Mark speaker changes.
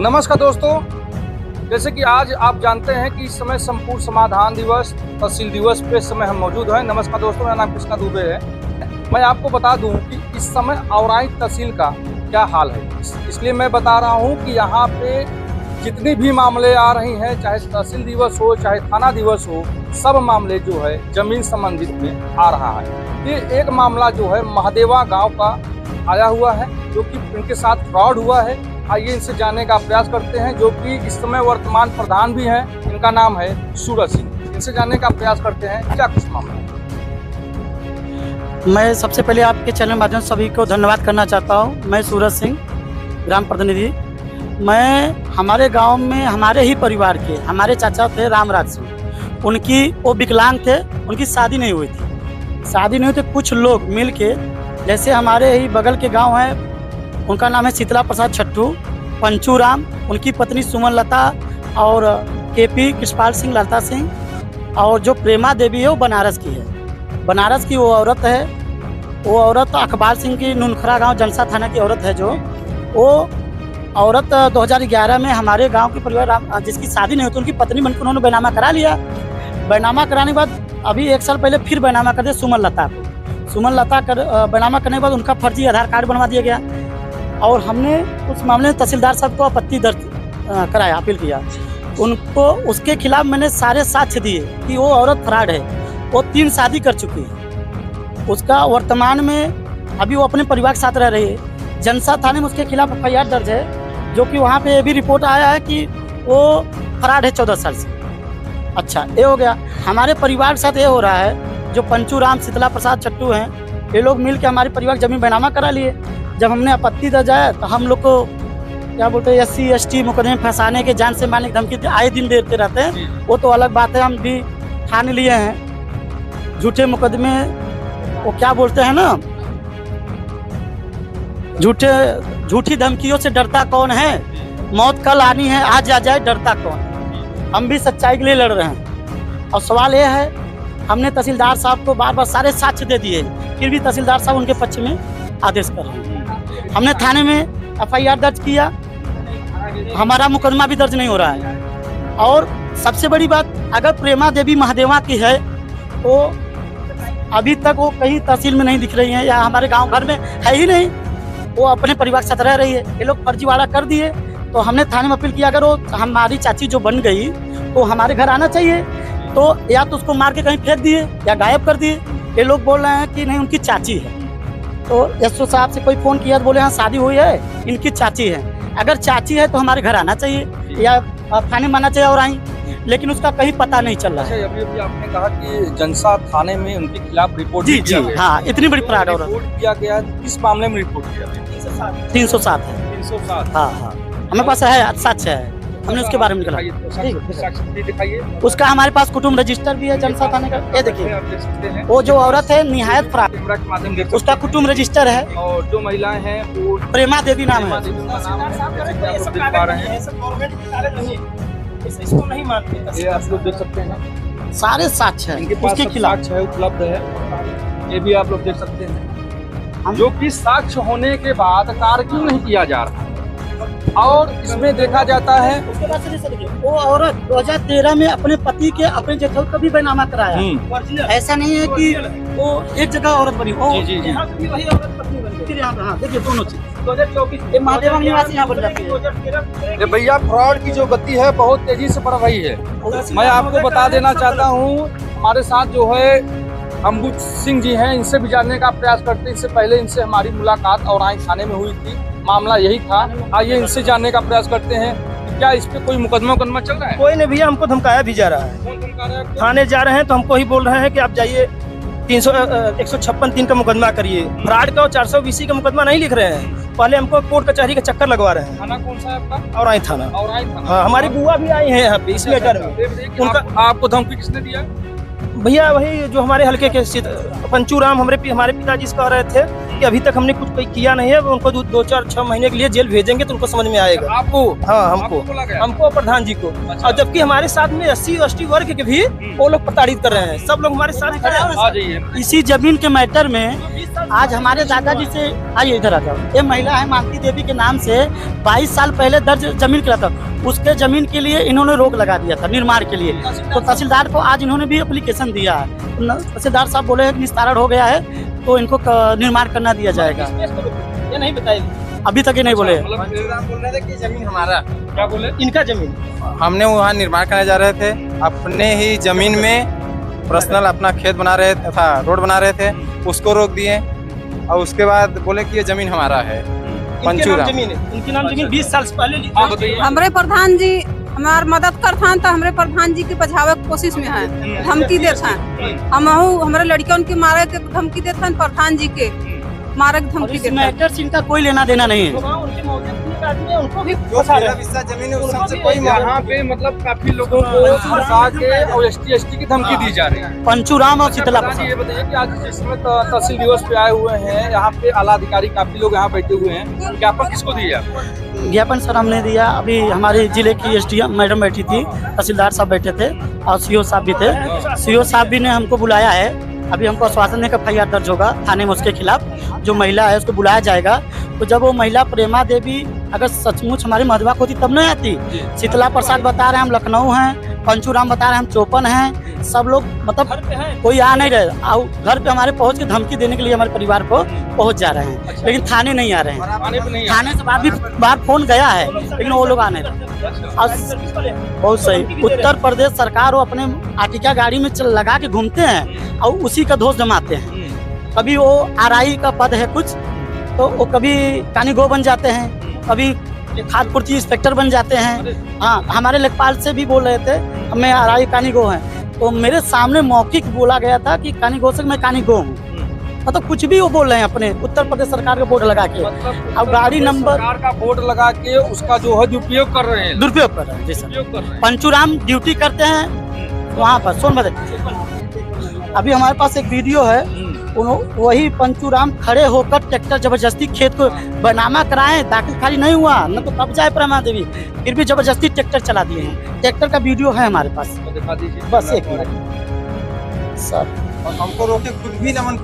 Speaker 1: नमस्कार दोस्तों, जैसे कि आज आप जानते हैं कि इस समय संपूर्ण समाधान दिवस, तहसील दिवस पे इस समय हम मौजूद हैं। नमस्कार दोस्तों, मेरा नाम कृष्णा दुबे है। मैं आपको बता दूं कि इस समय औराई तहसील का क्या हाल है। इसलिए मैं बता रहा हूं कि यहाँ पे जितनी भी मामले आ रही हैं, चाहे तहसील दिवस हो चाहे थाना दिवस हो, सब मामले जो है जमीन संबंधित में आ रहा है। ये एक मामला जो है महादेवा गाँव का आया हुआ है, जो कि इनके साथ फ्रॉड हुआ है। आइए इनसे जानने का प्रयास करते हैं, जो कि इस समय वर्तमान प्रधान भी हैं। इनका नाम है सूरज सिंह। इनसे जानने का प्रयास करते हैं क्या कुछ मामला है।
Speaker 2: मैं सबसे पहले आपके चैनल के माध्यम से सभी को धन्यवाद करना चाहता हूं। मैं सूरज सिंह, ग्राम प्रतिनिधि। मैं हमारे गांव में हमारे ही परिवार के हमारे चाचा थे रामराज सिंह, उनकी वो विकलांग थे, उनकी शादी नहीं हुई थी। शादी नहीं हुई थी, कुछ लोग मिल के, जैसे हमारे ही बगल के गाँव है, उनका नाम है शीतला प्रसाद छट्टू, पंचू राम, उनकी पत्नी सुमन लता और केपी कृष्णपाल सिंह लता सिंह, और जो प्रेमा देवी है वो बनारस की है। बनारस की वो औरत है, वो औरत अखबार सिंह की नुनखरा गांव जनसा थाना की औरत है। जो वो औरत 2011 में हमारे गांव के परिवार जिसकी शादी नहीं होती, उनकी पत्नी बनकर उन्होंने बैनामा करा लिया। बैनामा कराने के बाद अभी 1 साल पहले फिर बैनामा कर दिया सुमन लता को। सुमन लता बैनामा करने के बाद उनका फर्जी आधार कार्ड बनवा दिया गया, और हमने उस मामले में तहसीलदार साहब को आपत्ति दर्ज कराया, अपील किया। उनको उसके खिलाफ मैंने सारे साक्ष्य दिए कि वो औरत फ्रॉड है। वो 3 शादी कर चुकी है। उसका वर्तमान में अभी वो अपने परिवार के साथ रह रही है। जनसा थाने में उसके खिलाफ FIR दर्ज है, जो कि वहाँ पे ये भी रिपोर्ट आया है कि वो फ्रॉड है 14 साल से। अच्छा, ये हो गया। हमारे परिवार के साथ ये हो रहा है, जो पंचू राम शीतला प्रसाद छट्टू हैं, ये लोग मिल के हमारे परिवार जमीन बैनामा करा लिए। जब हमने आपत्ति दर्ज आया तो हम लोग को क्या बोलते हैं, SC ST मुकदमे फंसाने के, जान से मारने की धमकी आए दिन देते रहते हैं। वो तो अलग बात है, हम भी ठान लिए हैं। झूठे मुकदमे, वो क्या बोलते हैं ना, झूठी धमकियों से डरता कौन है, मौत कल आनी है आज आ जाए डरता कौन। हम भी सच्चाई के लिए लड़ रहे हैं। और सवाल ये है, हमने तहसीलदार साहब को बार बार सारे साक्ष्य दे दिए, फिर भी तहसीलदार साहब उनके पक्ष में आदेश कर रहे हैं। हमने थाने में FIR दर्ज किया, हमारा मुकदमा भी दर्ज नहीं हो रहा है। और सबसे बड़ी बात, अगर प्रेमा देवी महादेवा की है तो अभी तक वो कहीं तहसील में नहीं दिख रही है, या हमारे गांव घर में है ही नहीं। वो अपने परिवार के साथ रह रही है। ये लोग फर्जीवाड़ा कर दिए, तो हमने थाने में अपील किया, अगर वो हमारी चाची जो बन गई तो हमारे घर आना चाहिए। तो या तो उसको मार के कहीं फेंक दिए या गायब कर दिए। ये लोग बोल रहे हैं कि नहीं उनकी चाची है। तो SO साहब से कोई फ़ोन किया तो बोले हाँ शादी हुई है, इनकी चाची है। अगर चाची है तो हमारे घर आना चाहिए या थाने में आना चाहिए और आई, लेकिन उसका कहीं पता नहीं चल रहा है।
Speaker 1: अभी आपने कहा कि जनसा थाने में उनके खिलाफ रिपोर्ट
Speaker 2: जी हाँ, इतनी बड़ी फ्रॉड हो रही
Speaker 1: किया गया। किस मामले में रिपोर्ट किया?
Speaker 2: 307 है।
Speaker 1: 307।
Speaker 2: हाँ, हमारे पास है, साक्ष्य है, हमने उसके बारे में निकला।
Speaker 1: दिखाइए।
Speaker 2: उसका हमारे पास कुटुम्ब रजिस्टर भी है जनसा थाने का। ये देखिए, वो जो औरत है निहायत फ्रॉड, उसका कुटुम्ब रजिस्टर है।
Speaker 1: और जो महिलाएं हैं वो
Speaker 2: प्रेमा देवी नाम है।
Speaker 3: इसको नहीं मानते,
Speaker 1: ये आप लोग देख सकते हैं,
Speaker 2: सारे साक्ष्य है
Speaker 1: इनके पास
Speaker 2: उसके खिलाफ
Speaker 1: साक्ष्य है, उपलब्ध है। ये भी आप लोग देख सकते हैं, जो कि साक्ष्य होने के बाद कार्य क्यों नहीं किया जा रहा। और इसमें देखा जाता है,
Speaker 2: उसके बाद से देखिए, वो औरत 2013 में अपने पति के अपने जेठल का भी बैनामा कराया। ऐसा नहीं है कि वो एक जगह औरत बनी हो।
Speaker 1: जी।
Speaker 3: वही औरत पत्नी बन गई।
Speaker 2: हाँ, देखिए दोनों चीज।
Speaker 3: 2024
Speaker 2: महादेवा निवासी यहाँ बन जाती है।
Speaker 1: ये भैया फ्रॉड की जो गति है बहुत तेजी से बढ़ रही है। मैं आपको बता देना चाहता हूँ, हमारे साथ जो है अम्बुज सिंह जी हैं, इनसे भी जानने का प्रयास करते हैं। इससे पहले इनसे हमारी मुलाकात औराई थाने में हुई थी, मामला यही था। आइए इनसे जानने का प्रयास करते हैं कि क्या इस पे कोई मुकदमा चल रहा है।
Speaker 3: कोई नहीं भैया, हमको धमकाया भी जा रहा है।
Speaker 1: कौन धमका रहा है?
Speaker 3: थाने जा रहे हैं तो हमको ही बोल रहे हैं कि आप जाइए 156(3) का मुकदमा करिए। फ्रॉड का और 420 का मुकदमा नहीं लिख रहे हैं। पहले हमको कोर्ट कचहरी का चक्कर लगवा रहे हैं।
Speaker 1: थाना कौन सा है आपका?
Speaker 3: औराई थाना।
Speaker 1: औराई थाना।
Speaker 3: हाँ, हमारी बुआ भी आई है यहाँ पे इस मैटर में। उनका
Speaker 1: आपको धमकी किसने दिया?
Speaker 3: भैया वही जो हमारे हल्के के पंचू राम हमारे पिताजी से कह रहे थे कि अभी तक हमने कुछ कोई किया नहीं है, उनको 2-4-6 महीने के लिए जेल भेजेंगे तो उनको समझ में आएगा।
Speaker 1: आपको?
Speaker 3: हाँ,
Speaker 1: आपको बोला गया?
Speaker 3: हमको प्रधान जी को।
Speaker 1: अच्छा।
Speaker 3: और जबकि हमारे साथ में SC/ST वर्ग के भी वो लोग प्रताड़ित कर रहे हैं, सब लोग हमारे साथ खड़े हैं।
Speaker 1: आ जाइए।
Speaker 2: इसी जमीन के मैटर में आज हमारे दादाजी से, आइए इधर आ जाओ, ये महिला है मानती देवी के नाम से 22 साल पहले दर्ज जमीन किया था, उसके जमीन के लिए इन्होंने रोक लगा दिया था निर्माण के लिए। तो तहसीलदार को आज इन्होंने भी एप्लीकेशन दिया है, तहसीलदार साहब बोले हैं कि निस्तारण हो गया है तो इनको निर्माण करना दिया जाएगा।
Speaker 3: ये नहीं बताएगी,
Speaker 2: अभी तक ये नहीं बोले।
Speaker 4: पंचूराम बोल रहे थे कि जमीन हमारा,
Speaker 1: क्या बोले?
Speaker 3: इनका जमीन
Speaker 4: हमने वहाँ निर्माण करने जा रहे थे, अपने ही जमीन में पर्सनल अपना खेत बना रहे थे, था रोड बना रहे थे, उसको रोक दिए और उसके बाद बोले कि ये जमीन हमारा है। पंचूराम
Speaker 3: जमीन है, इनके नाम जमीन 20 साल से पहले ली
Speaker 1: आप बताइए।
Speaker 5: हमरे प्रधान जी हमार मदद करथान तो हमरे प्रधान जी के बचावे के कोशिश में है, धमकी देथान। हमहू हमरे लड़कियों के मारे के धमकी देथान, प्रधान जी के मारे के
Speaker 2: और
Speaker 5: धमकी
Speaker 2: इस
Speaker 5: देथान।
Speaker 2: मैटर से इनका कोई लेना देना नहीं है।
Speaker 3: उनके मौजूद आदमी है, उनको भी
Speaker 4: जो मेरा हिस्सा जमीन है उससे कोई
Speaker 1: यहाँ पे मतलब काफी लोगों को फंसा के और ST/ST की धमकी दी जा रही है।
Speaker 2: पंचूराम और शीतला
Speaker 1: प्रधान जी,
Speaker 2: प्रसाद।
Speaker 1: ये बताइए कि आज जिस समय तहसील दिवस पे आए हुए हैं, यहाँ पे आला अधिकारी काफी लोग यहाँ बैठे हुए हैं, ज्ञापन किसको दिया?
Speaker 2: ज्ञापन सर हमने दिया, अभी हमारे जिले की SDM मैडम बैठी थी, तहसीलदार साहब बैठे थे और CO साहब भी थे। CO साहब भी ने हमको बुलाया है, अभी हमको आश्वासन है कि FIR दर्ज होगा थाने में उसके खिलाफ, जो महिला है उसको बुलाया जाएगा। तो जब वो महिला प्रेमा देवी अगर सचमुच हमारी मधुबा को होती तब नहीं आती। शीतला प्रसाद बता रहे हैं हम लखनऊ हैं, पंचूराम बता रहे हैं हम चौपन हैं, सब लोग मतलब कोई आ नहीं रहे, और घर पे हमारे पहुंच के धमकी देने के लिए हमारे परिवार को पहुंच जा रहे हैं, लेकिन थाने नहीं आ रहे हैं।
Speaker 1: थाने पे नहीं
Speaker 2: थाने से बार फोन गया है लेकिन वो लोग आने रहे। बहुत सही, उत्तर प्रदेश सरकार वो अपने आर्टिका गाड़ी में लगा के घूमते हैं और उसी का दोष जमाते हैं। कभी वो RI का पद है कुछ तो वो कभी कानीगो बन जाते हैं, कभी खाद्य पूर्ति इंस्पेक्टर बन जाते हैं। हाँ, हमारे लेखपाल से भी बोल रहे थे मैं RI कानीगो हैं, तो मेरे सामने मौखिक बोला गया था कि कानीगो से मैं कानीगो हूँ। मतलब कुछ भी वो बोल रहे हैं अपने उत्तर प्रदेश सरकार का बोर्ड लगा के, अब गाड़ी नंबर
Speaker 1: सरकार का बोर्ड लगा के उसका जो है दुरुपयोग कर रहे हैं।
Speaker 2: दुरुपयोग कर रहे हैं। जी सर,
Speaker 1: दुरुपयोग कर रहे हैं।
Speaker 2: पंचूराम ड्यूटी करते हैं वहाँ पर सोनभद्र। अभी हमारे पास एक वीडियो है, वही पंचूराम खड़े होकर ट्रैक्टर जबरदस्ती खेत को बनामा कराए, दाखिल खाली नहीं हुआ न तो कब जाए प्रेमा देवी, फिर भी जबरदस्ती ट्रैक्टर चला दिए हैं। ट्रैक्टर का वीडियो है हमारे पास,
Speaker 1: तो दिखा दीजिए
Speaker 2: बस एक मिनट सर।
Speaker 4: और हमको रोके खुद भी नमन